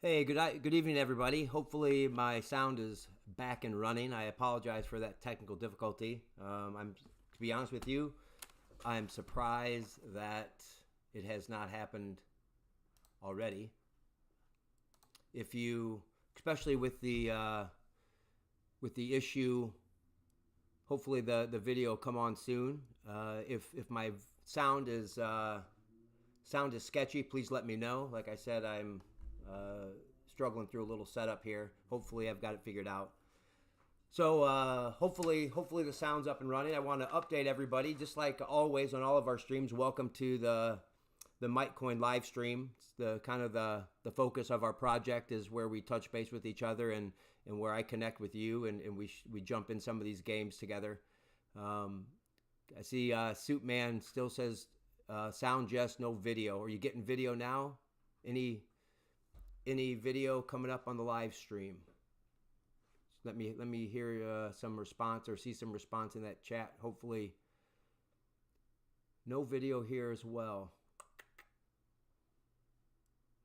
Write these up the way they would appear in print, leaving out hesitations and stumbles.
Hey, good evening, everybody. Hopefully, my sound is back and running. I apologize for that technical difficulty. To be honest with you, I'm surprised that it has not happened already. If you, especially with the issue, hopefully the video will come on soon. If my sound is sketchy, please let me know. Like I said, I'm struggling through a little setup here. Hopefully I've got it figured out. So hopefully the sound's up and running. I want to update everybody, just like always on all of our streams. Welcome to the Mitecoin live stream. It's the focus of our project is where we touch base with each other and where I connect with you and we jump in some of these games together. I see Suitman still says sound just no video. Are you getting video now? Any video coming up on the live stream? Let me hear some response or see some response in that chat. Hopefully, no video here as well.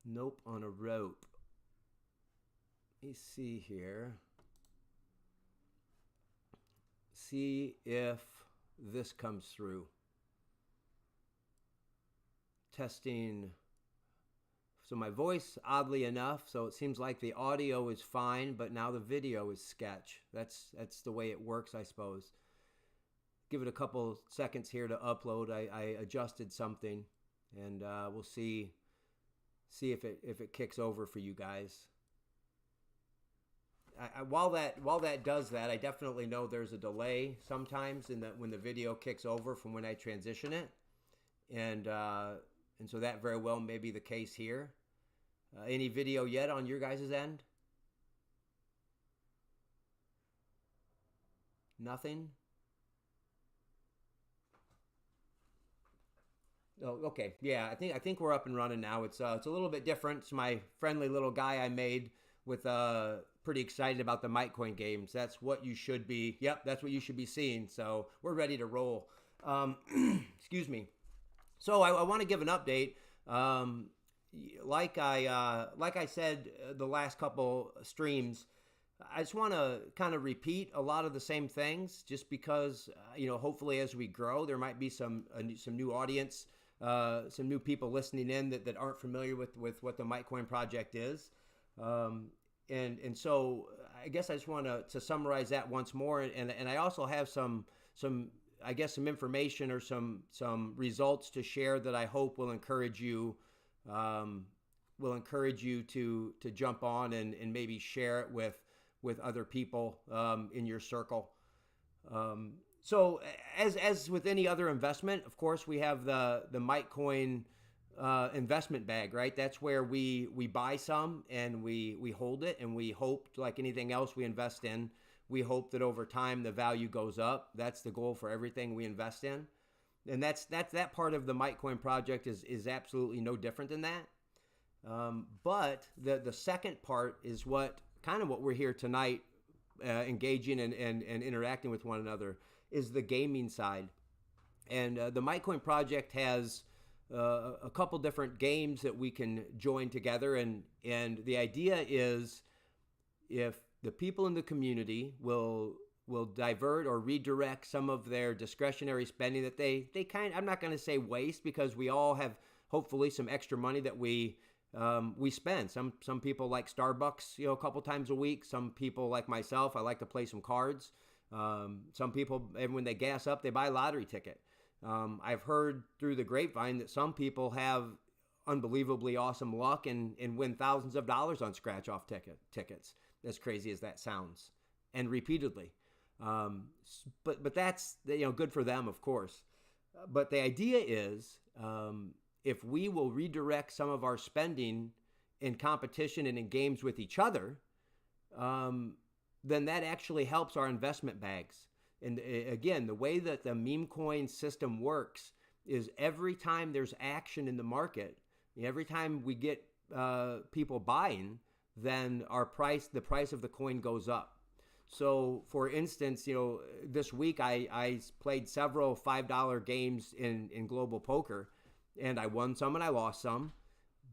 Nope on a rope. Let me see here. See if this comes through. Testing. So my voice, oddly enough, so it seems like the audio is fine, but now the video is sketch. That's the way it works, I suppose. Give it a couple seconds here to upload. I adjusted something, and we'll see if it kicks over for you guys. While that does that, I definitely know there's a delay sometimes in that when the video kicks over from when I transition it, and so that very well may be the case here. Any video yet on your guys' end? Nothing? Oh, okay. Yeah, I think we're up and running now. It's a little bit different. It's my friendly little guy I made with pretty excited about the Mitecoin Games. That's what you should be. Yep, that's what you should be seeing. So we're ready to roll. Excuse me. So I want to give an update. Like I said the last couple streams, I just want to kind of repeat a lot of the same things, just because hopefully as we grow, there might be some new audience, some new people listening in that aren't familiar with what the Mitecoin project is, and so I guess I just want to summarize that once more, and I also have some information or some results to share that I hope will encourage you to jump on and maybe share it with other people in your circle. So as with any other investment, of course, we have the Mitecoin investment bag, right? That's where we buy some and we hold it, and we hope, like anything else we invest in, we hope that over time the value goes up. That's the goal for everything we invest in. And that's that part of the Mitecoin project is absolutely no different than that. But the second part is what we're here tonight, engaging and interacting with one another, is the gaming side. And the Mitecoin project has a couple different games that we can join together. And the idea is, if the people in the community will divert or redirect some of their discretionary spending that I'm not going to say waste, because we all have hopefully some extra money that we spend. Some people like Starbucks, a couple times a week. Some people like myself, I like to play some cards. Some people, and when they gas up, they buy a lottery ticket. I've heard through the grapevine that some people have unbelievably awesome luck and win thousands of dollars on scratch-off tickets. As crazy as that sounds, and repeatedly. But that's good for them, of course. But the idea is, if we will redirect some of our spending in competition and in games with each other, then that actually helps our investment bags. And again, the way that the meme coin system works is every time there's action in the market, every time we get people buying, then the price of the coin goes up. So for instance, this week I played several $5 games in global poker, and I won some and I lost some.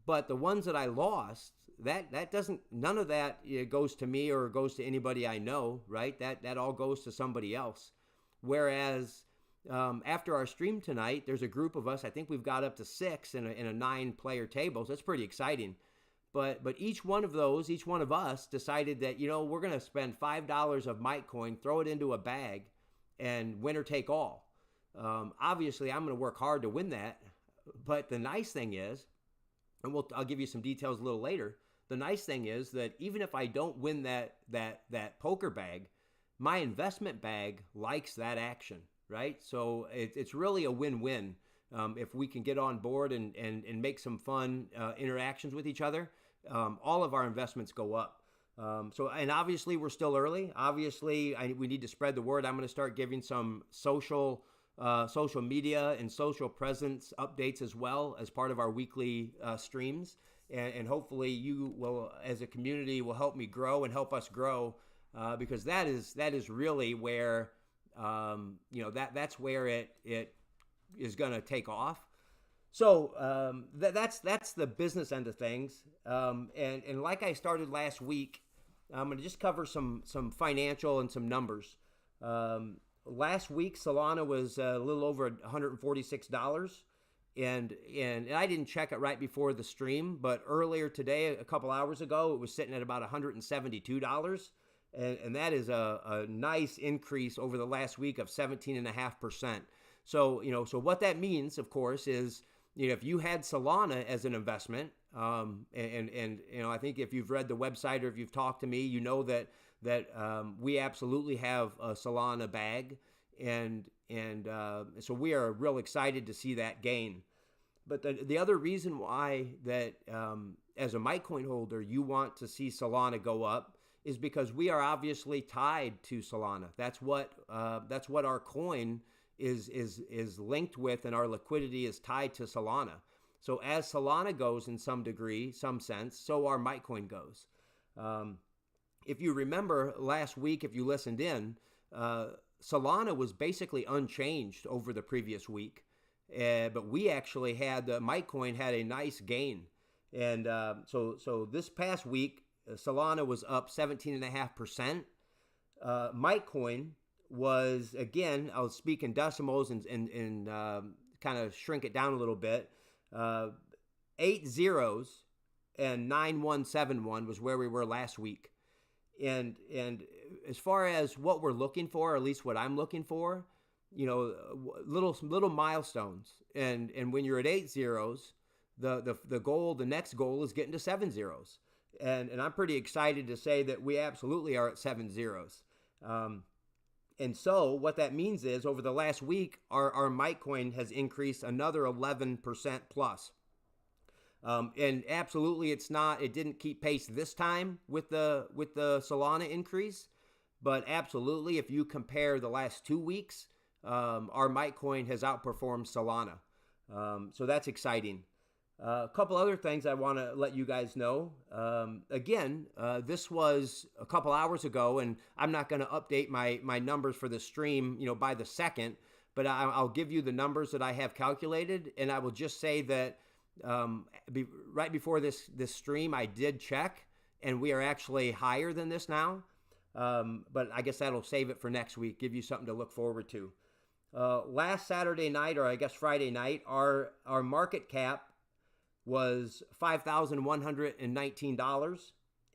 But the ones that I lost, that doesn't, none of that goes to me or goes to anybody I know, right? That all goes to somebody else. Whereas after our stream tonight, there's a group of us. I think we've got up to 6 in a 9-player table. So that's pretty exciting. But each one of us decided that, we're going to spend $5 of Mitecoin, throw it into a bag, and winner take all. Obviously, I'm going to work hard to win that. But the nice thing is, and I'll give you some details a little later. The nice thing is that even if I don't win that poker bag, my investment bag likes that action, right? So it's really a win-win. If we can get on board and make some fun interactions with each other, all of our investments go up. And obviously we're still early. Obviously, we need to spread the word. I'm going to start giving some social media and social presence updates as well as part of our weekly streams. And hopefully you will, as a community, will help me grow and help us grow, because that is really where, that's where it is going to take off. So that's the business end of things. And like I started last week, I'm going to just cover some financial and some numbers. Last week, Solana was a little over $146, and I didn't check it right before the stream, but earlier today, a couple hours ago, it was sitting at about $172, and that is a nice increase over the last week of 17.5%. So so what that means, of course, is if you had Solana as an investment, and I think if you've read the website or if you've talked to me, you know that we absolutely have a Solana bag, and so we are real excited to see that gain. But the other reason why that as a Mitecoin holder you want to see Solana go up is because we are obviously tied to Solana. That's what our coin is linked with, and our liquidity is tied to Solana. So as Solana goes in some degree, some sense, so our Mitecoin goes. If you remember last week, if you listened in, Solana was basically unchanged over the previous week, but we actually had Mitecoin had a nice gain, and so this past week Solana was up 17.5%. Mitecoin was, again, I'll speak in decimals and kind of shrink it down a little bit. 8 zeros and 9171 was where we were last week. And as far as what we're looking for, or at least what I'm looking for, little milestones. And when you're at 8 zeros, the goal, the next goal is getting to 7 zeros. And I'm pretty excited to say that we absolutely are at 7 zeros. And so what that means is over the last week, our Mitecoin has increased another 11% plus. And absolutely, it didn't keep pace this time with the Solana increase, but absolutely, if you compare the last 2 weeks, our Mitecoin has outperformed Solana. So that's exciting. A couple other things I want to let you guys know. Again, this was a couple hours ago, and I'm not going to update my numbers for the stream, by the second, but I'll give you the numbers that I have calculated, and I will just say that right before this stream, I did check, and we are actually higher than this now. But I guess that'll save it for next week, give you something to look forward to. Last Saturday night, or I guess Friday night, our market cap was $5,119.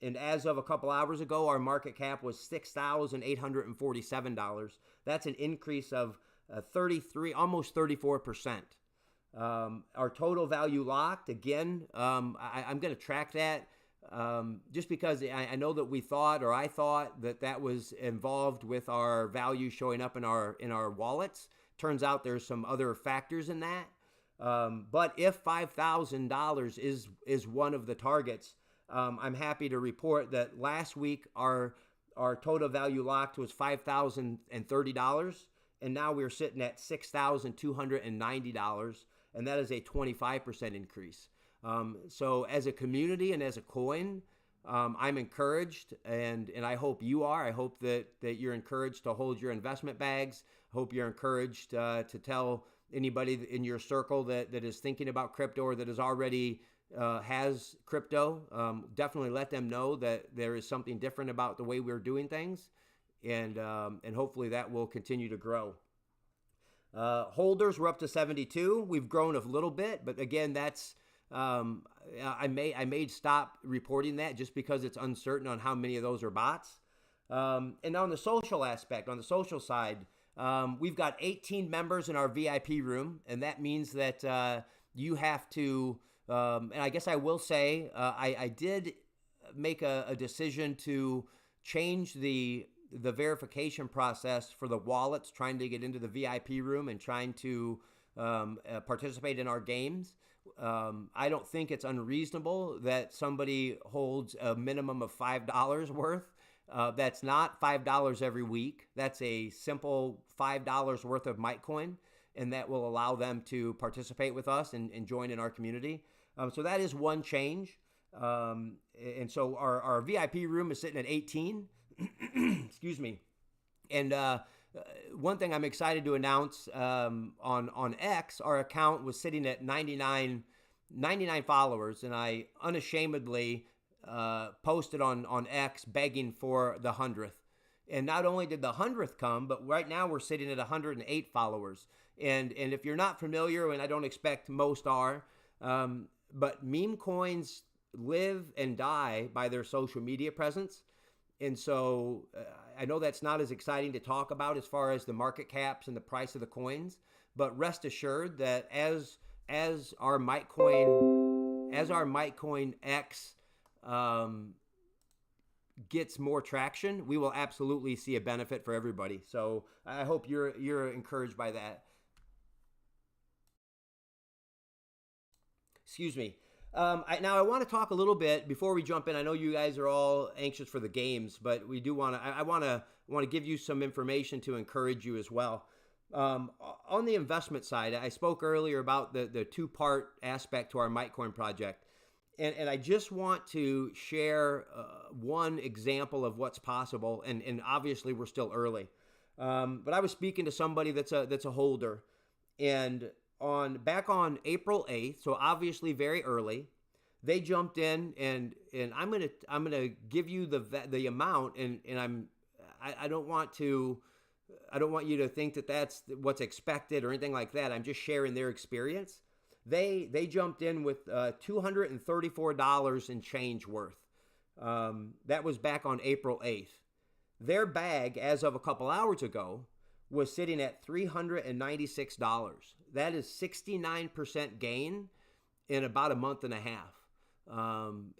And as of a couple hours ago, our market cap was $6,847. That's an increase of 33, almost 34%. Our total value locked, again, I'm going to track that just because I know that I thought that was involved with our value showing up in our wallets. Turns out there's some other factors in that. But if $5,000 is one of the targets, I'm happy to report that last week our total value locked was $5,030, and now we're sitting at $6,290, and that is a 25% increase. So as a community and as a coin, I'm encouraged, and I hope you are. I hope that you're encouraged to hold your investment bags. I hope you're encouraged to tell anybody in your circle that is thinking about crypto or that is already has crypto, definitely let them know that there is something different about the way we're doing things, and hopefully that will continue to grow. Holders were up to 72. We've grown a little bit, but again, that's I may stop reporting that just because it's uncertain on how many of those are bots. And on the social aspect, on the social side, we've got 18 members in our VIP room, and that means that you have to. And I guess I will say I did make a decision to change the verification process for the wallets trying to get into the VIP room and trying to participate in our games. I don't think it's unreasonable that somebody holds a minimum of $5 worth. That's not $5 every week. That's a simple $5 worth of Mitecoin, and that will allow them to participate with us and join in our community. So that is one change. And so our VIP room is sitting at 18. Excuse me. And one thing I'm excited to announce on X, our account was sitting at 99 followers, and I unashamedly posted on X begging for the 100th. And not only did the 100th come, but right now we're sitting at 108 followers. And if you're not familiar, and I don't expect most are, but meme coins live and die by their social media presence. And so I know that's not as exciting to talk about as far as the market caps and the price of the coins, but rest assured that as our Mitecoin X gets more traction, we will absolutely see a benefit for everybody. So I hope you're encouraged by that. Excuse me. Now I want to talk a little bit before we jump in. I know you guys are all anxious for the games, but we do want to. I want to give you some information to encourage you as well. On the investment side, I spoke earlier about the two-part aspect to our Mitecoin project, and I just want to share one example of what's possible. And obviously we're still early, but I was speaking to somebody that's a holder, and back on April 8th, so obviously very early, they jumped in, and I'm gonna give you the amount, and I don't want you to think that that's what's expected or anything like that. I'm just sharing their experience. They jumped in with $234 and change worth. That was back on April 8th. Their bag, as of a couple hours ago, was sitting at $396. That is 69% gain in about a month and a half.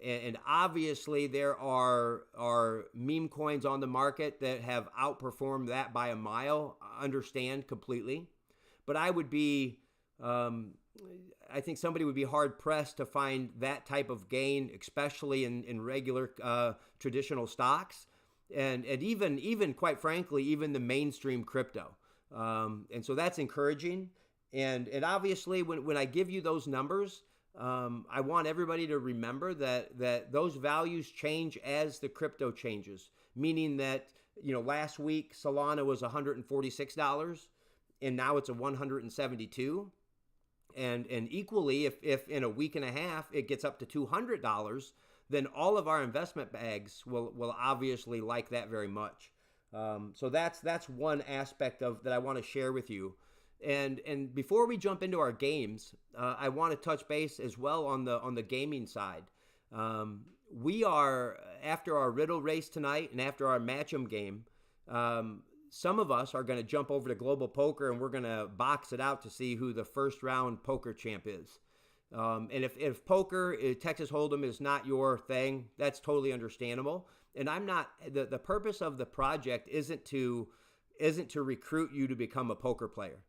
And obviously there are meme coins on the market that have outperformed that by a mile. I understand completely. But I think somebody would be hard pressed to find that type of gain, especially in regular traditional stocks. And even quite frankly, even the mainstream crypto. And so that's encouraging. And obviously when I give you those numbers, I want everybody to remember that those values change as the crypto changes, meaning that, last week Solana was $146 and now it's a $172. And equally, if in a week and a half it gets up to $200, then all of our investment bags will obviously like that very much. So that's one aspect of that I want to share with you. And before we jump into our games, I want to touch base as well on the gaming side. We are, after our Riddle Race tonight and after our Match'em game, some of us are going to jump over to Global Poker and we're going to box it out to see who the first round poker champ is. And if poker, Texas Hold'em is not your thing, that's totally understandable. And I'm not, the purpose of the project isn't to recruit you to become a poker player.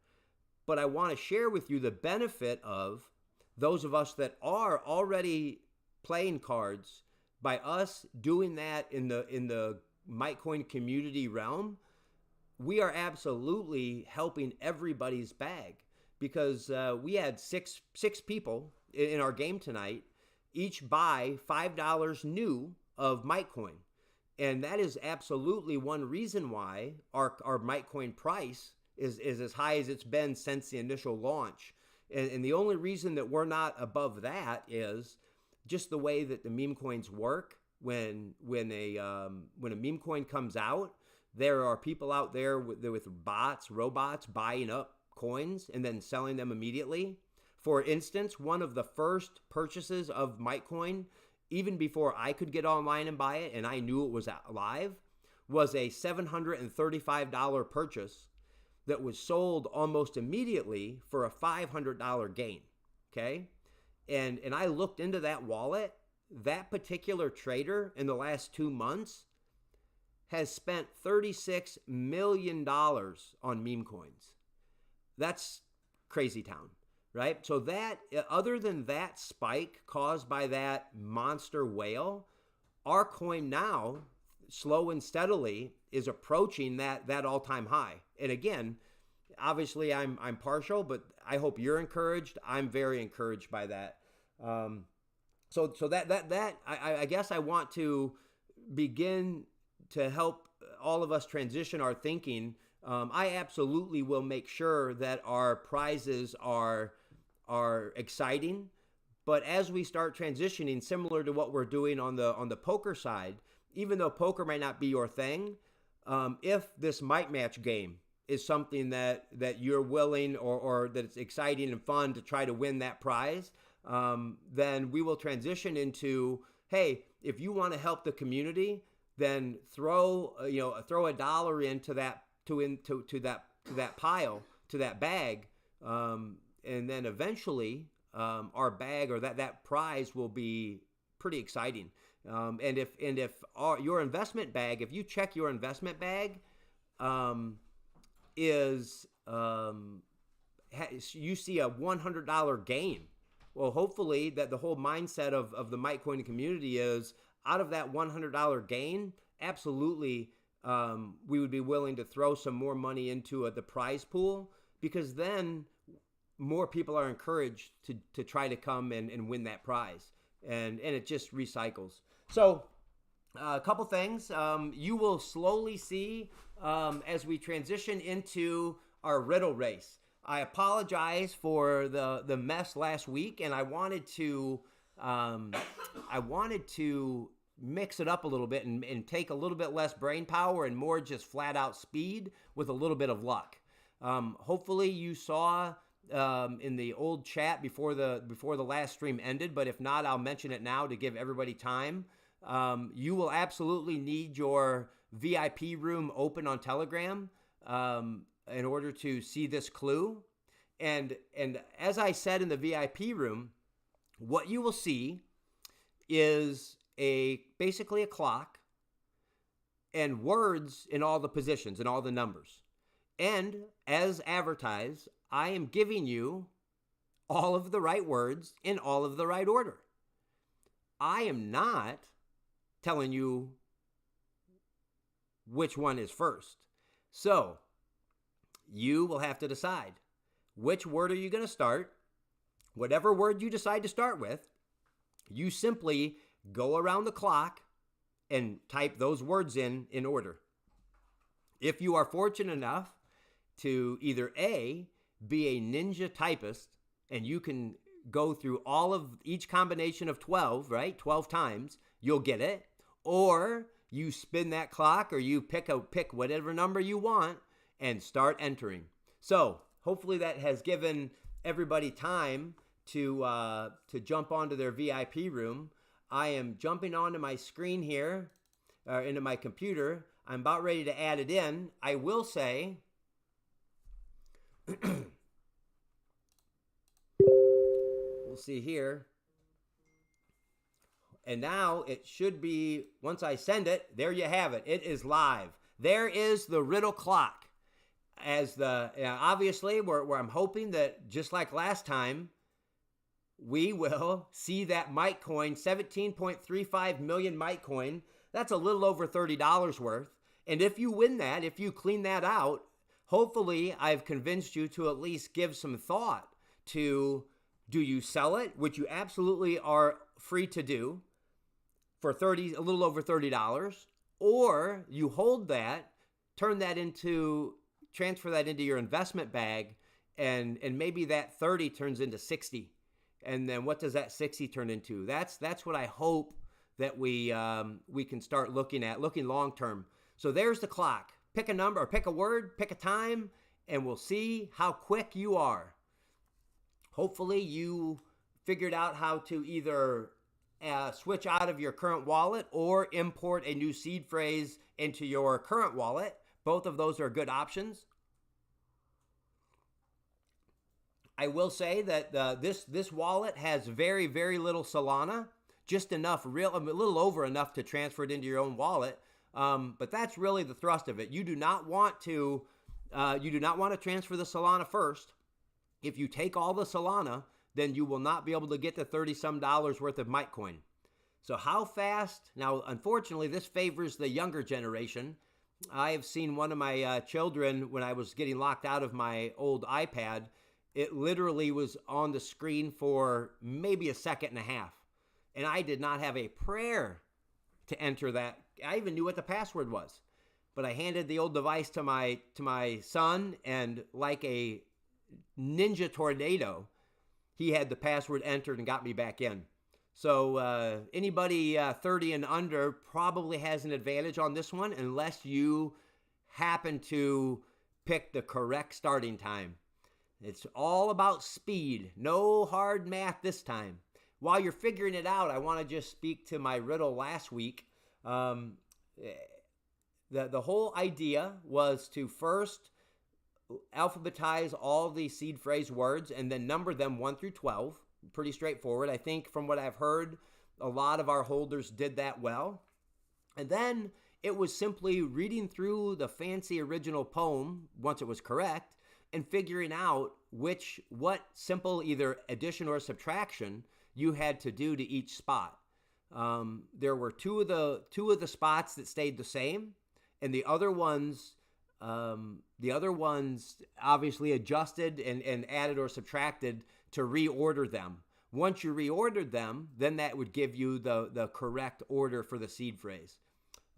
But I want to share with you the benefit of those of us that are already playing cards. By us doing that in the Mitecoin community realm, we are absolutely helping everybody's bag, because we had six people in our game tonight each buy $5 new of Mitecoin. And that is absolutely one reason why our Mitecoin price is as high as it's been since the initial launch. And the only reason that we're not above that is just the way that the meme coins work. When a meme coin comes out, there are people out there with robots buying up coins and then selling them immediately. For instance, one of the first purchases of Mitecoin, even before I could get online and buy it, and I knew it was live, was a $735 purchase that was sold almost immediately for a $500 gain. Okay, and I looked into that wallet. That particular trader in the last 2 months has spent $36 million on meme coins. That's crazy town, right? So that, other than that spike caused by that monster whale, our coin now, slow and steadily, is approaching that all-time high. And again, obviously I'm partial, but I hope you're encouraged. I'm very encouraged by that. So I guess I want to begin to help all of us transition our thinking. I absolutely will make sure that our prizes are exciting, but as we start transitioning, similar to what we're doing on the poker side, even though poker might not be your thing, if this Mite Match game is something that you're willing or that it's exciting and fun to try to win that prize, then we will transition into, hey, if you want to help the community, then throw $1 into that pile, to that bag, and then eventually our bag or that prize will be pretty exciting. And if your investment bag, if you check your investment bag, is you see a $100 gain. Well, hopefully that the whole mindset of the Mitecoin community is, out of that $100 gain, absolutely we would be willing to throw some more money into the prize pool, because then more people are encouraged to try to come and win that prize, and it just recycles. So a couple things you will slowly see as we transition into our Riddle Race. I apologize for the mess last week, and I wanted to mix it up a little bit and take a little bit less brain power and more just flat out speed with a little bit of luck. Hopefully you saw in the old chat before the last stream ended, but if not, I'll mention it now to give everybody time. You will absolutely need your VIP room open on Telegram in order to see this clue. And as I said in the VIP room, what you will see is basically a clock and words in all the positions and all the numbers. And as advertised, I am giving you all of the right words in all of the right order. I am not telling you which one is first. So you will have to decide, which word are you going to start? Whatever word you decide to start with, you simply go around the clock and type those words in order. If you are fortunate enough to either A, be a ninja typist, and you can go through all of each combination of 12, right? 12 times, you'll get it. Or you spin that clock, or you pick whatever number you want and start entering. So hopefully that has given everybody time to jump onto their VIP room. I am jumping onto my screen here, into my computer. I'm about ready to add it in. I will say, we'll see here. And now it should be, once I send it, there you have it. It is live. There is the riddle clock. As obviously, where I'm hoping that, just like last time, we will see that Mitecoin, 17.35 million Mitecoin. That's a little over $30 worth. And if you win that, if you clean that out, hopefully I've convinced you to at least give some thought to, do you sell it, which you absolutely are free to do, for a little over $30, or you hold that, transfer that into your investment bag, and maybe that 30 turns into 60 and then what does that 60 turn into? That's what I hope that we can start looking long term. So there's the clock. Pick a number or pick a word, pick a time, and we'll see how quick you are. Hopefully you figured out how to either switch out of your current wallet or import a new seed phrase into your current wallet. Both of those are good options. I will say that this wallet has very, very little Solana, just enough, a little over enough to transfer it into your own wallet. But that's really the thrust of it. You do not want to transfer the Solana first. If you take all the Solana, then you will not be able to get the $30-some worth of Mitecoin. So how fast? Now, unfortunately, this favors the younger generation. I have seen one of my children, when I was getting locked out of my old iPad, it literally was on the screen for maybe a second and a half. And I did not have a prayer to enter that. I even knew what the password was. But I handed the old device to my son, and like a ninja tornado, he had the password entered and got me back in. So anybody 30 and under probably has an advantage on this one, unless you happen to pick the correct starting time. It's all about speed. No hard math this time. While you're figuring it out, I want to just speak to my riddle last week. The whole idea was to first alphabetize all the seed phrase words and then number them 1 through 12. Pretty straightforward. I think from what I've heard, a lot of our holders did that well. And then it was simply reading through the fancy original poem once it was correct and figuring out what simple either addition or subtraction you had to do to each spot. There were two of the spots that stayed the same, and the other ones obviously adjusted and added or subtracted to reorder them. Once you reordered them, then that would give you the correct order for the seed phrase.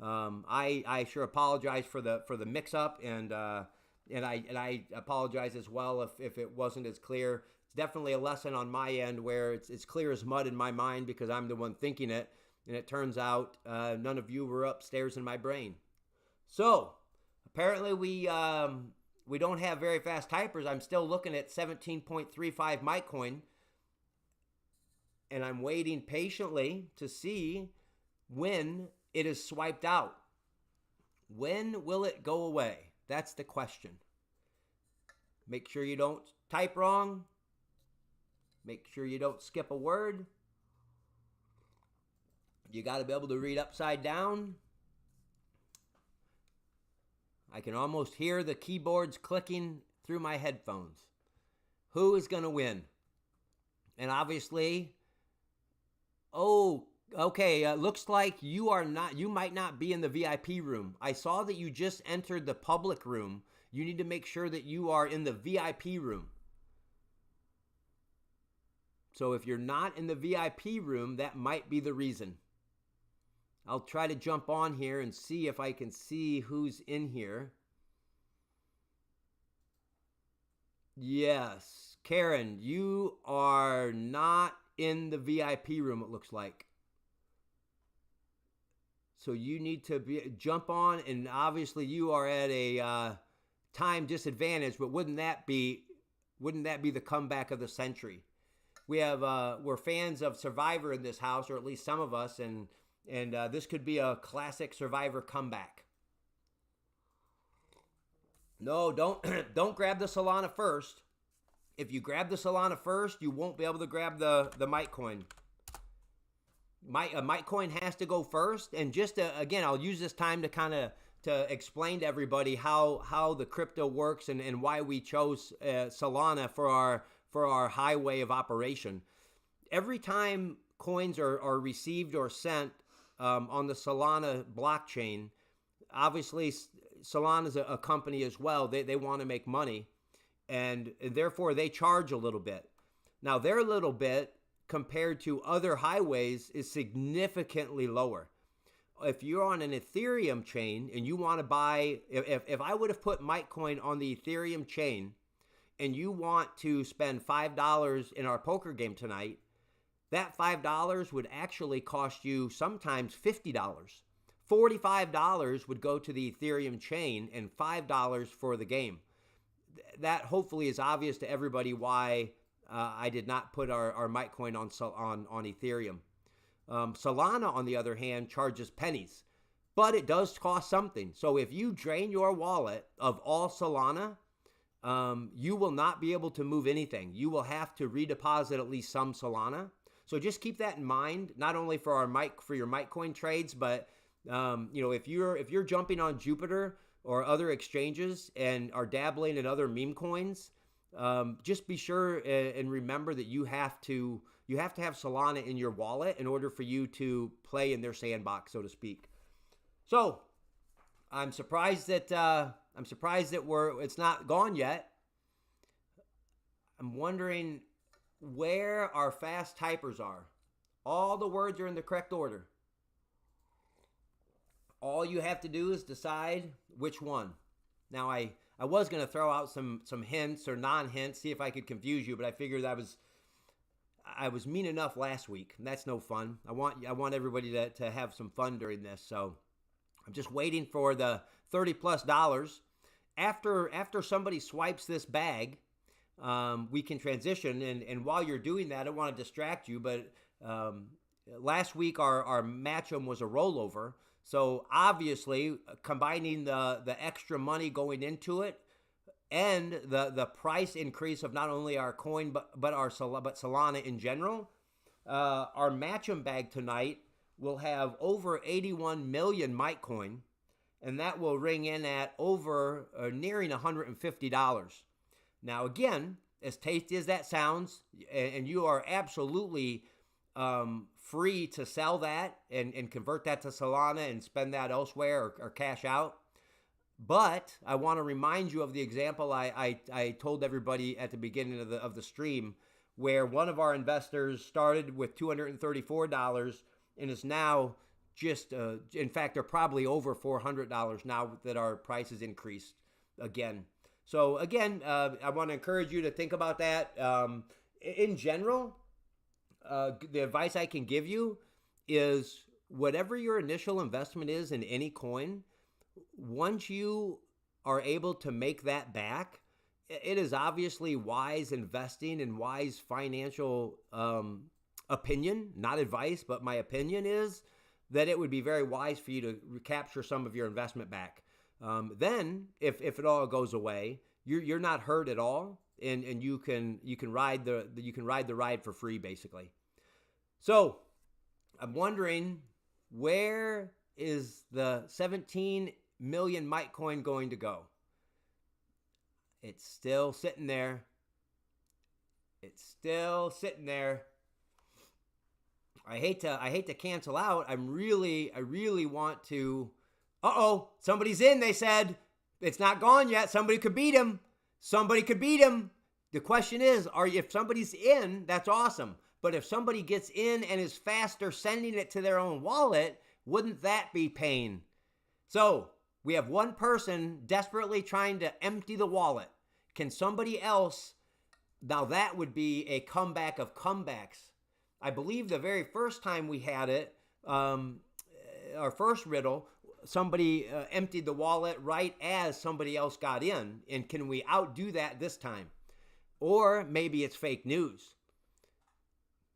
I sure apologize for the mix-up, and I apologize as well if it wasn't as clear. It's definitely a lesson on my end where it's clear as mud in my mind because I'm the one thinking it, and it turns out none of you were upstairs in my brain. So apparently we don't have very fast typers. I'm still looking at 17.35 Mitecoin, and I'm waiting patiently to see when it is swiped out. When will it go away? That's the question. Make sure you don't type wrong. Make sure you don't skip a word. You got to be able to read upside down. I can almost hear the keyboards clicking through my headphones. Who is going to win? And obviously, looks like you might not be in the VIP room. I saw that you just entered the public room. You need to make sure that you are in the VIP room. So if you're not in the VIP room, that might be the reason. I'll try to jump on here and see if I can see who's in here. Yes, Karen, you are not in the VIP room, it looks like. So you need to jump on, and obviously you are at a time disadvantage, but wouldn't that be the comeback of the century? We're fans of Survivor in this house, or at least some of us, and this could be a classic Survivor comeback. No, don't grab the Solana first. If you grab the Solana first, you won't be able to grab the Mitecoin. Mitecoin has to go first, and just again, I'll use this time to explain to everybody how the crypto works and why we chose Solana for our highway of operation. Every time coins are received or sent on the Solana blockchain, obviously Solana is a company as well. They want to make money, and therefore they charge a little bit. Now their little bit compared to other highways is significantly lower. If you're on an Ethereum chain and you want to buy, if I would have put Mitecoin on the Ethereum chain, and you want to spend $5 in our poker game tonight, that $5 would actually cost you sometimes $50. $45 would go to the Ethereum chain and $5 for the game. That hopefully is obvious to everybody why I did not put our Mitecoin on Ethereum. Solana, on the other hand, charges pennies, but it does cost something. So if you drain your wallet of all Solana, you will not be able to move anything. You will have to redeposit at least some Solana. So just keep that in mind, not only for your Mitecoin trades, but if you're jumping on Jupiter or other exchanges and are dabbling in other meme coins, just be sure and remember that you have to have Solana in your wallet in order for you to play in their sandbox, so to speak. So I'm surprised that it's not gone yet. I'm wondering where our fast typers are. All the words are in the correct order. All you have to do is decide which one. Now, I was going to throw out some hints or non-hints, see if I could confuse you, but I figured I was mean enough last week, and that's no fun. I want everybody to have some fun during this, so I'm just waiting for the $30+ After somebody swipes this bag, we can transition, and while you're doing that, I don't want to distract you, but last week our match'em was a rollover. So obviously, combining the extra money going into it and the price increase of not only our coin but Solana in general, our match'em bag tonight will have over 81 million Mitecoin, and that will ring in at over nearing $150. Now again, as tasty as that sounds, and you are absolutely free to sell that and convert that to Solana and spend that elsewhere or cash out. But I want to remind you of the example I told everybody at the beginning of the stream, where one of our investors started with $234 and is now just, in fact, they're probably over $400 now that our price has increased again. So again, I want to encourage you to think about that. In general, the advice I can give you is whatever your initial investment is in any coin, once you are able to make that back, it is obviously wise investing and wise financial opinion, not advice, but my opinion is that it would be very wise for you to recapture some of your investment back. Then, if it all goes away, you're not hurt at all, and you can ride the ride for free, basically. So I'm wondering, where is the 17 million Mitecoin going to go? It's still sitting there. It's still sitting there. I hate to cancel out. I really want to. Uh-oh, somebody's in, they said. It's not gone yet. Somebody could beat him. Somebody could beat him. The question is, if somebody's in, that's awesome. But if somebody gets in and is faster sending it to their own wallet, wouldn't that be pain? So we have one person desperately trying to empty the wallet. Can somebody else? Now that would be a comeback of comebacks. I believe the very first time we had it, our first riddle, somebody emptied the wallet right as somebody else got in. And can we outdo that this time? Or maybe it's fake news.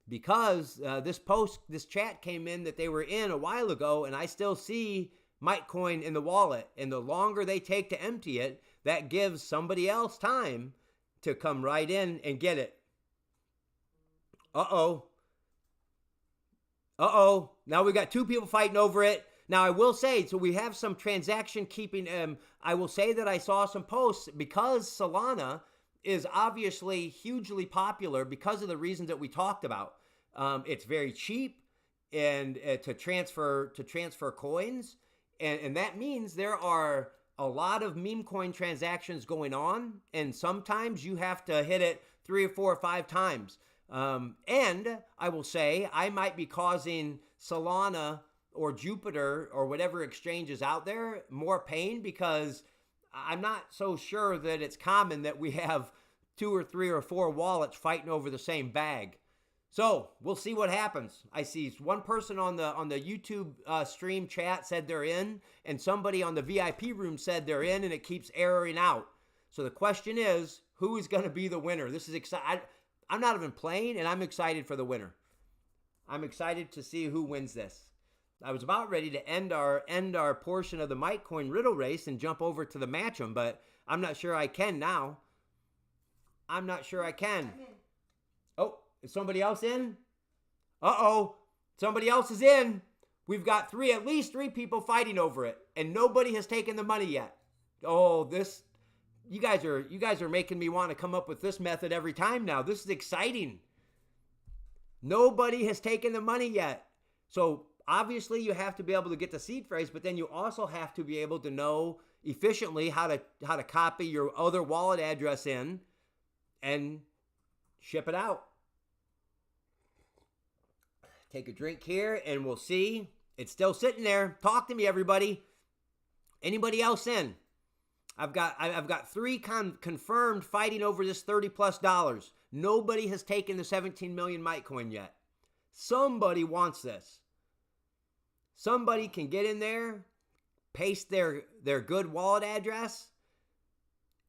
Because this chat came in that they were in a while ago, and I still see Mitecoin in the wallet. And the longer they take to empty it, that gives somebody else time to come right in and get it. Uh-oh. Now we got two people fighting over it. Now I will say, so we have some transaction keeping. I will say that I saw some posts because Solana is obviously hugely popular because of the reasons that we talked about. It's very cheap and to transfer coins, and that means there are a lot of meme coin transactions going on, and sometimes you have to hit it 3 or 4 or 5 times. And I will say I might be causing Solana or Jupiter or whatever exchange is out there more pain, because I'm not so sure that it's common that we have 2 or 3 or 4 wallets fighting over the same bag. So we'll see what happens. I see one person on the YouTube stream chat said they're in, and somebody on the VIP room said they're in, and it keeps erroring out. So the question is, who is going to be the winner? This is exciting. I'm not even playing, and I'm excited for the winner. I'm excited to see who wins this. I was about ready to end our portion of the Mitecoin Riddle Race and jump over to the Match'em, but I'm not sure I can now. I'm not sure I can. Oh, is somebody else in? Uh-oh, somebody else is in. We've got at least three people fighting over it, and nobody has taken the money yet. Oh, you guys are making me want to come up with this method every time now. This is exciting. Nobody has taken the money yet. So obviously you have to be able to get the seed phrase, but then you also have to be able to know efficiently how to copy your other wallet address in and ship it out. Take a drink here and we'll see. It's still sitting there. Talk to me, everybody. Anybody else in? I've got 3 confirmed fighting over this $30+. Nobody has taken the 17 million Mitecoin yet. Somebody wants this. Somebody can get in there, paste their good wallet address,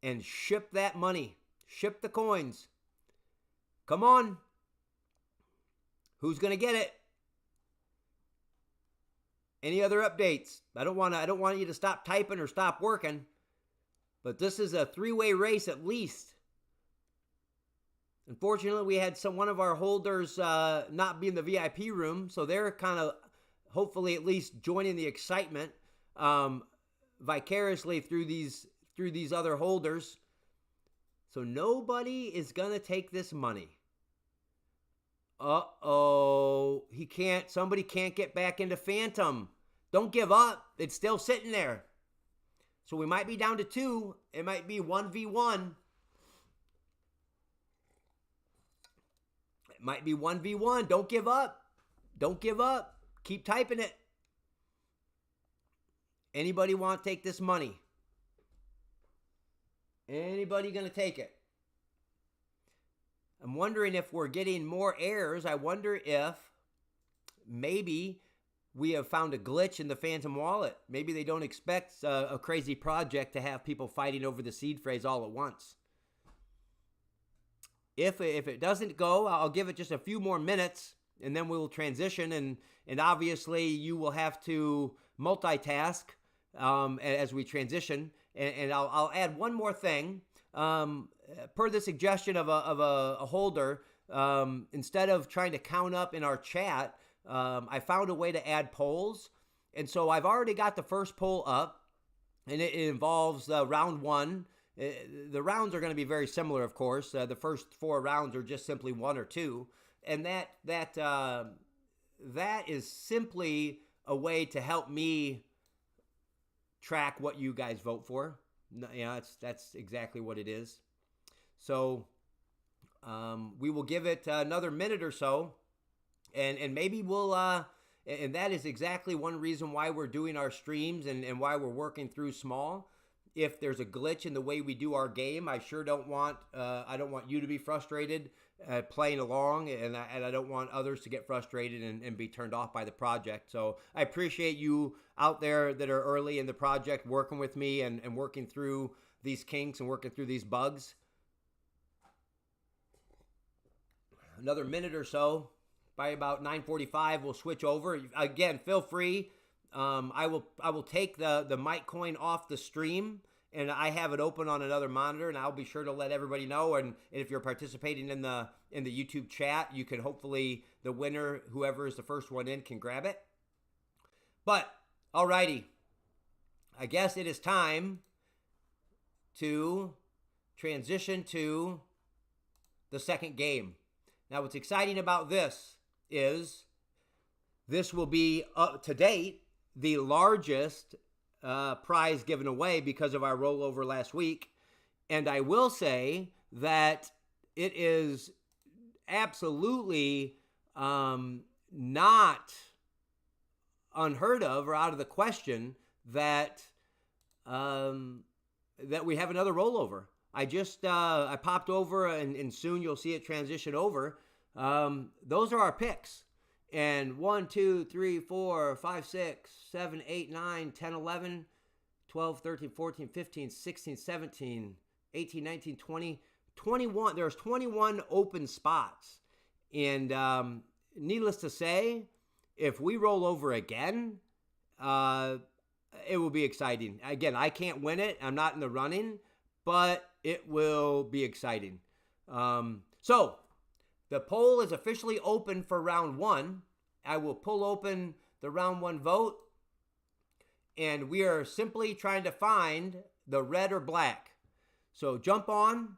and ship that money. Ship the coins. Come on. Who's going to get it? Any other updates? I don't want you to stop typing or stop working. But this is a 3-way race at least. Unfortunately, we had one of our holders not be in the VIP room, so they're kind of hopefully at least joining the excitement vicariously through these other holders. So nobody is gonna take this money. Uh-oh, somebody can't get back into Phantom. Don't give up. It's still sitting there. So we might be down to 2. It might be 1v1. It might be 1v1. Don't give up. Don't give up. Keep typing it. Anybody want to take this money? Anybody going to take it? I'm wondering if we're getting more errors. I wonder if maybe we have found a glitch in the Phantom wallet. Maybe they don't expect a crazy project to have people fighting over the seed phrase all at once. If it doesn't go, I'll give it just a few more minutes, and then we will transition. And obviously, you will have to multitask as we transition. And I'll add one more thing. Per the suggestion of a holder, instead of trying to count up in our chat, I found a way to add polls. And so I've already got the first poll up, and it involves round 1. The rounds are going to be very similar, of course. The first 4 rounds are just simply 1 or 2. And that is simply a way to help me track what you guys vote for. Yeah, that's exactly what it is. So we will give it another minute or so. And maybe we'll, and that is exactly one reason why we're doing our streams and why we're working through small. If there's a glitch in the way we do our game, I sure don't want, I don't want you to be frustrated playing along, and I don't want others to get frustrated and be turned off by the project. So I appreciate you out there that are early in the project working with me and working through these kinks and working through these bugs. Another minute or so. By about 9:45, we'll switch over. Again, feel free. I will take the Mitecoin off the stream, and I have it open on another monitor, and I'll be sure to let everybody know. And if you're participating in the YouTube chat, you can hopefully the winner, whoever is the first one in, can grab it. But alrighty, I guess it is time to transition to the second game. Now, what's exciting about this is this will be, to date, the largest prize given away because of our rollover last week. And I will say that it is absolutely not unheard of or out of the question that that we have another rollover. I popped over, and soon you'll see it transition over. Those are our picks. And 1, 2, 3, 4, 5, 6, 7, 8, 9, 10, 11, 12, 13, 14, 15, 16, 17, 18, 19, 20, 21. There's 21 open spots. And needless to say, if we roll over again, it will be exciting. Again, I can't win it. I'm not in the running, but it will be exciting. So the poll is officially open for round 1. I will pull open the round 1 vote, and we are simply trying to find the red or black. So jump on,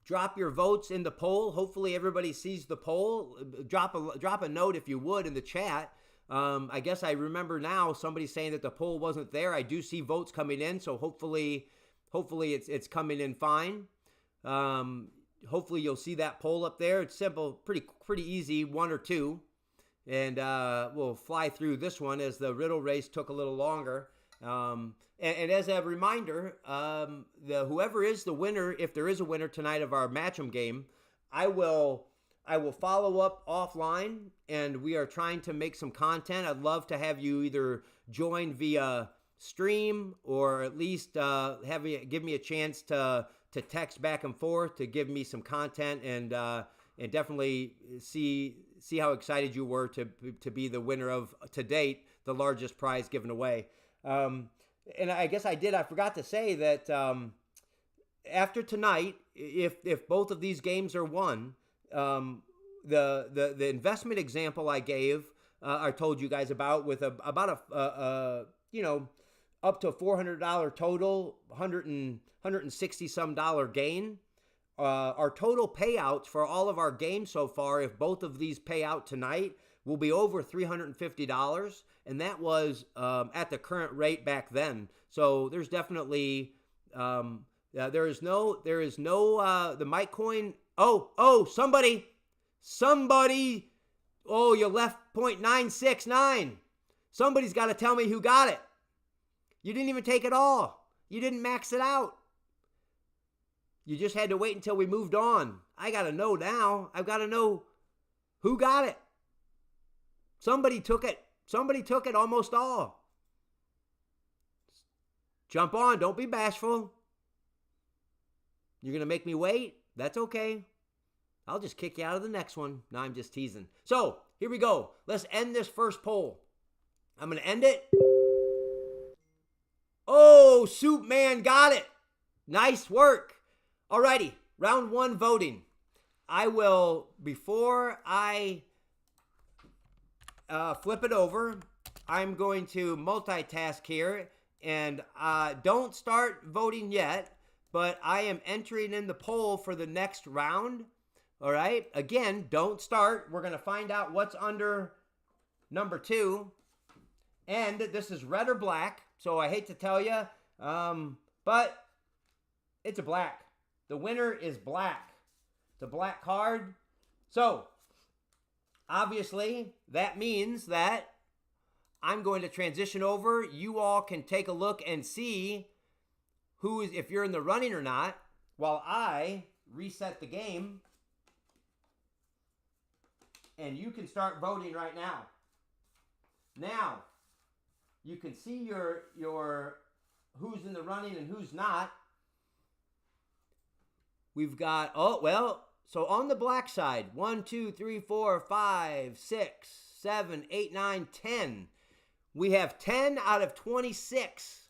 drop your votes in the poll. Hopefully everybody sees the poll. Drop a note if you would in the chat. I guess I remember now somebody saying that the poll wasn't there. I do see votes coming in, so hopefully it's coming in fine. Hopefully you'll see that poll up there. It's simple, pretty easy, 1 or 2. And we'll fly through this one as the Riddle Race took a little longer. And as a reminder, whoever is the winner, if there is a winner tonight of our Match'em game, I will follow up offline, and we are trying to make some content. I'd love to have you either join via stream or at least give me a chance to text back and forth to give me some content, and definitely see how excited you were to be the winner of, to date, the largest prize given away. And I guess I forgot to say that after tonight, if both of these games are won, the investment example I gave, I told you guys about, with about a up to $400 total, 160 some dollar gain. Our total payouts for all of our games so far, if both of these pay out tonight, will be over $350, and that was at the current rate back then. So there's definitely there is no the Mitecoin. Oh, somebody. Oh, you left 0.969. Somebody's got to tell me who got it. You didn't even take it all. You didn't max it out. You just had to wait until we moved on. I got to know now. I've got to know who got it. Somebody took it. Somebody took it almost all. Jump on. Don't be bashful. You're going to make me wait? That's okay. I'll just kick you out of the next one. No, I'm just teasing. So, here we go. Let's end this first poll. I'm going to end it. Oh, Soup Man got it. Nice work. Alrighty, round 1 voting. I will, before I flip it over, I'm going to multitask here, and don't start voting yet, but I am entering in the poll for the next round. All right, again, don't start. We're going to find out what's under number 2, and this is red or black, so I hate to tell you, but it's a black. The winner is black. It's a black card. So, obviously, that means that I'm going to transition over. You all can take a look and see if you're in the running or not, while I reset the game. And you can start voting right now. Now, you can see your who's in the running and who's not. We've got, so on the black side, 1, 2, 3, 4, 5, 6, 7, 8, 9, 10. We have 10 out of 26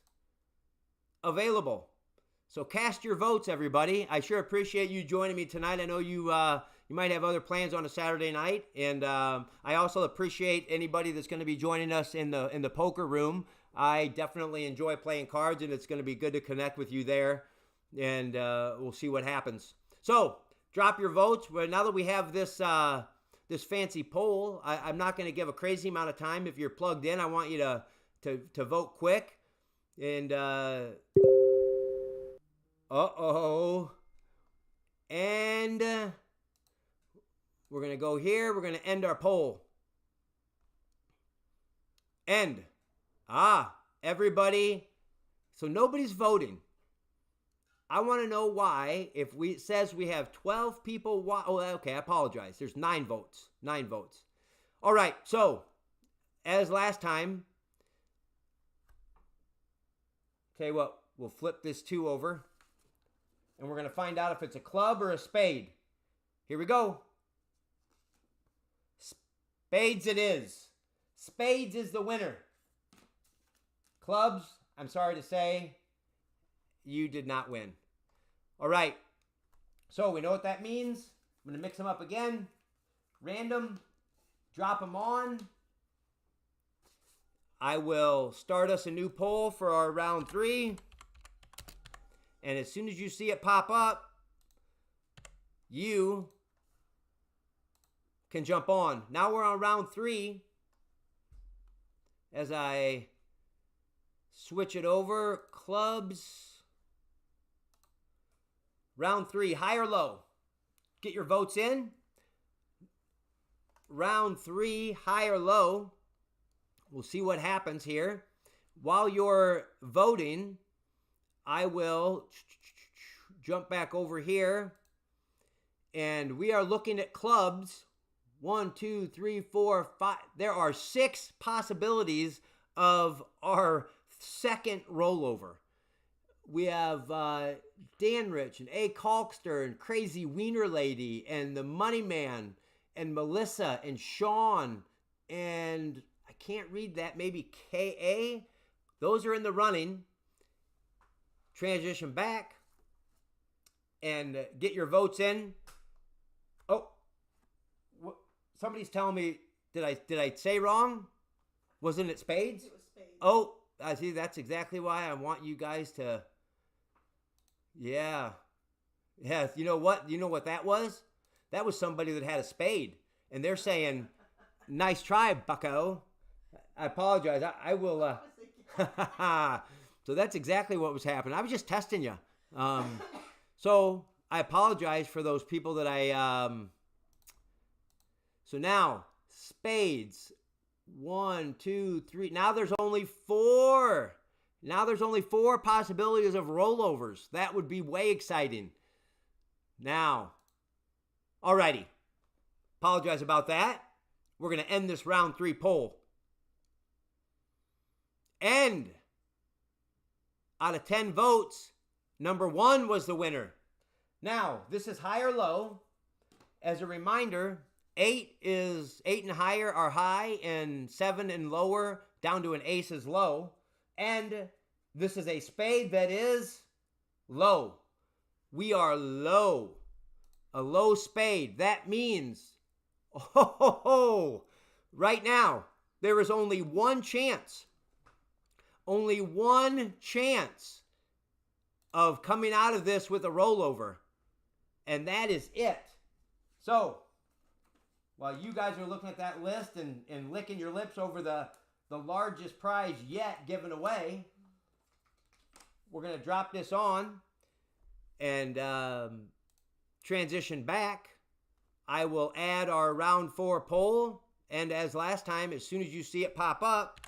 available. So cast your votes, everybody. I sure appreciate you joining me tonight. I know you might have other plans on a Saturday night, and I also appreciate anybody that's going to be joining us in the poker room. I definitely enjoy playing cards, and it's going to be good to connect with you there. And we'll see what happens. So drop your votes. But now that we have this this fancy poll, I'm not going to give a crazy amount of time. If you're plugged in, I want you to vote quick. And and we're going to go here. We're going to end our poll. End. Everybody. So nobody's voting. I want to know why, if it says we have 12 people, oh, okay, I apologize. There's 9 votes. 9 votes. All right, so as last time, tell you what, we'll flip this 2 over, and we're going to find out if it's a club or a spade. Here we go. Spades it is. Spades is the winner. Clubs, I'm sorry to say, you did not win. All right. So we know what that means. I'm going to mix them up again. Random. Drop them on. I will start us a new poll for our round 3. And as soon as you see it pop up, you can jump on. Now we're on round 3. As I switch it over, clubs. Round 3, high or low? Get your votes in. Round 3, high or low? We'll see what happens here. While you're voting, I will jump back over here. And we are looking at clubs. 1, 2, 3, 4, 5. There are 6 possibilities of our second rollover. We have Dan Rich and A. Kalkster and Crazy Wiener Lady and the Money Man and Melissa and Sean and I can't read that, maybe K.A. Those are in the running. Transition back and get your votes in. Oh, somebody's telling me, did I say wrong? Wasn't it spades? It was spades. Oh, I see. That's exactly why I want you guys to. Yeah. Yeah. You know what? You know what that was? That was somebody that had a spade. And they're saying, nice try, bucko. I apologize. I will. So that's exactly what was happening. I was just testing you. So I apologize for those people that I. So now, spades. 1, 2, 3. Now there's only 4. Now there's only 4 possibilities of rollovers. That would be way exciting. Now, alrighty. Apologize about that. We're going to end this round 3 poll. And out of 10 votes, number 1 was the winner. Now, this is high or low. As a reminder, 8 and higher are high, and 7 and lower down to an ace is low. And this is a spade that is low. We are low. A low spade. That means, right now, there is only one chance. Only one chance of coming out of this with a rollover. And that is it. So, while you guys are looking at that list and licking your lips over the largest prize yet given away, we're going to drop this on and transition back. I will add our round 4 poll. And as last time, as soon as you see it pop up,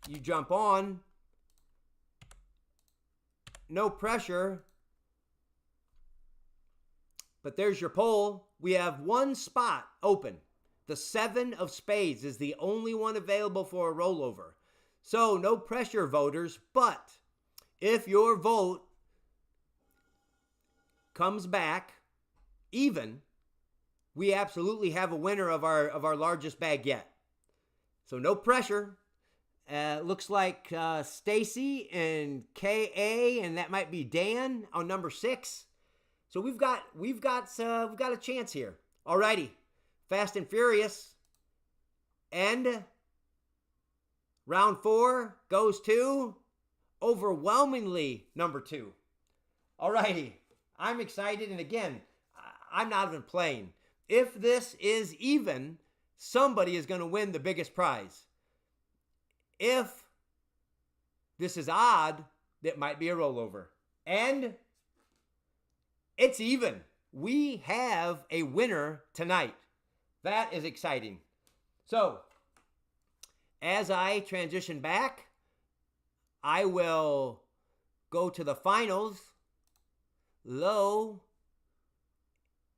you jump on. No pressure. But there's your poll. We have 1 spot open. The 7 of spades is the only one available for a rollover. So no pressure, voters. But if your vote comes back even, we absolutely have a winner of our largest bag yet. So no pressure. Looks like Stacy and K.A. and that might be Dan on number 6. So we've got a chance here. Alrighty, Fast and Furious, and round 4 goes to overwhelmingly number 2. Alrighty, I'm excited, and again, I'm not even playing. If this is even, somebody is going to win the biggest prize. If this is odd, that might be a rollover. And it's even. We have a winner tonight. That is exciting. So, as I transition back, I will go to the finals low,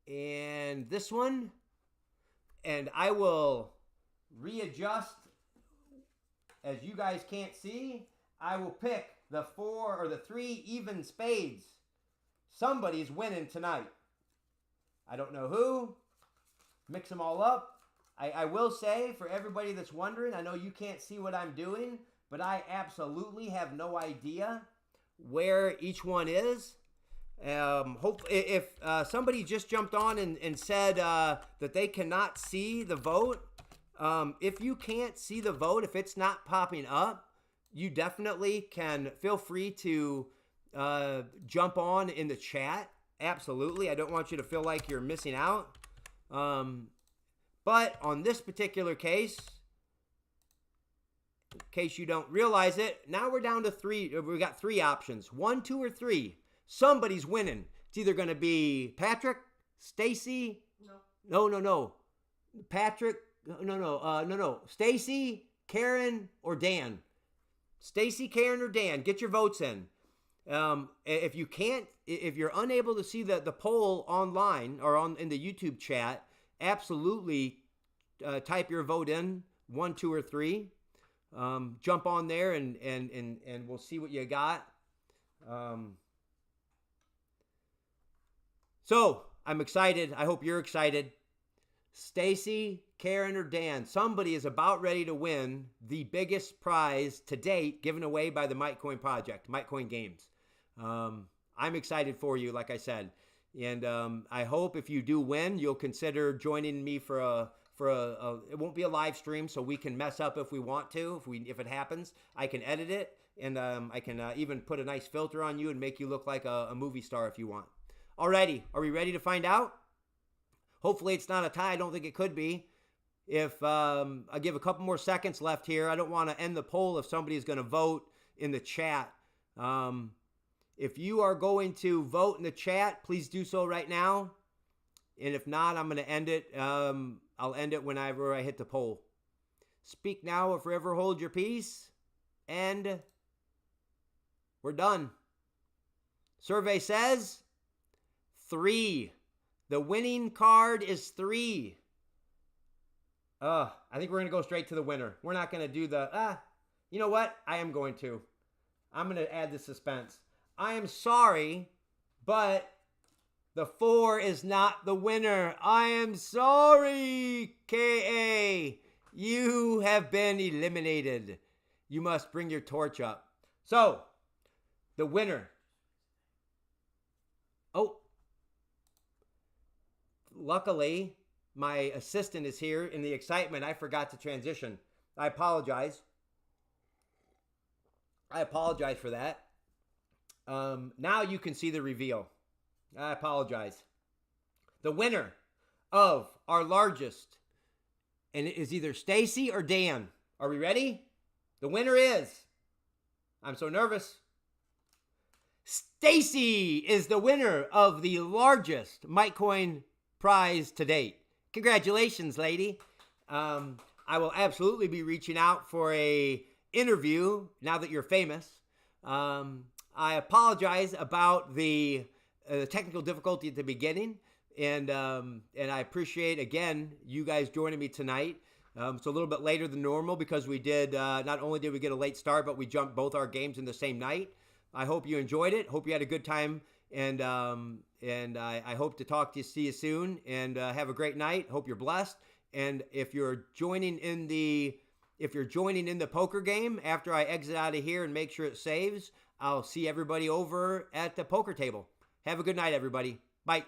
and this one. And I will readjust. As you guys can't see, I will pick the 4 or the 3 even spades. Somebody's winning tonight. I don't know who. Mix them all up. I will say, for everybody that's wondering, I know you can't see what I'm doing, but I absolutely have no idea where each one is. Hopefully, if somebody just jumped on and said that they cannot see the vote, if you can't see the vote, if it's not popping up, you definitely can feel free to jump on in the chat. Absolutely. I don't want you to feel like you're missing out. But on this particular case, in case you don't realize it, now we're down to 3. We've got 3 options. 1, 2, or 3. Somebody's winning. It's either going to be Patrick, Stacy. No. Patrick. No. Stacy, Karen, or Dan. Stacy, Karen, or Dan. Get your votes in. If you're unable to see the poll online or in the YouTube chat, absolutely type your vote in, 1, 2, or 3. Jump on there and we'll see what you got. So I'm excited. I hope you're excited. Stacy, Karen, or Dan, somebody is about ready to win the biggest prize to date given away by the Mitecoin project, Mitecoin Games. I'm excited for you, like I said. And I hope if you do win, you'll consider joining me for a it won't be a live stream, so we can mess up if we want to. If it happens, I can edit it, and I can even put a nice filter on you and make you look like a movie star if you want. Alrighty, are we ready to find out? Hopefully it's not a tie. I don't think it could be. If I give a couple more seconds left here, I don't want to end the poll if somebody is going to vote in the chat. If you are going to vote in the chat, please do so right now. And if not, I'm going to end it. I'll end it whenever I hit the poll. Speak now or forever hold your peace. And we're done. Survey says 3. The winning card is 3. I think we're going to go straight to the winner. We're not going to do the, you know what? I am going to. I'm going to add the suspense. I am sorry, but the 4 is not the winner. I am sorry, K.A. You have been eliminated. You must bring your torch up. So, the winner. Oh. Luckily, my assistant is here. In the excitement, I forgot to transition. I apologize. I apologize for that. Now you can see the reveal. I apologize. The winner of our largest, and it is either Stacy or Dan. Are we ready? The winner is, I'm so nervous, Stacy is the winner of the largest Mitecoin prize to date. Congratulations, lady. I will absolutely be reaching out for a interview now that you're famous. I apologize about the technical difficulty at the beginning, and I appreciate, again, you guys joining me tonight. It's a little bit later than normal because we did, not only did we get a late start, but we jumped both our games in the same night. I hope you enjoyed it. Hope you had a good time, and I hope to see you soon, and have a great night. Hope you're blessed. And if you're joining in the poker game after I exit out of here and make sure it saves, I'll see everybody over at the poker table. Have a good night, everybody. Bye.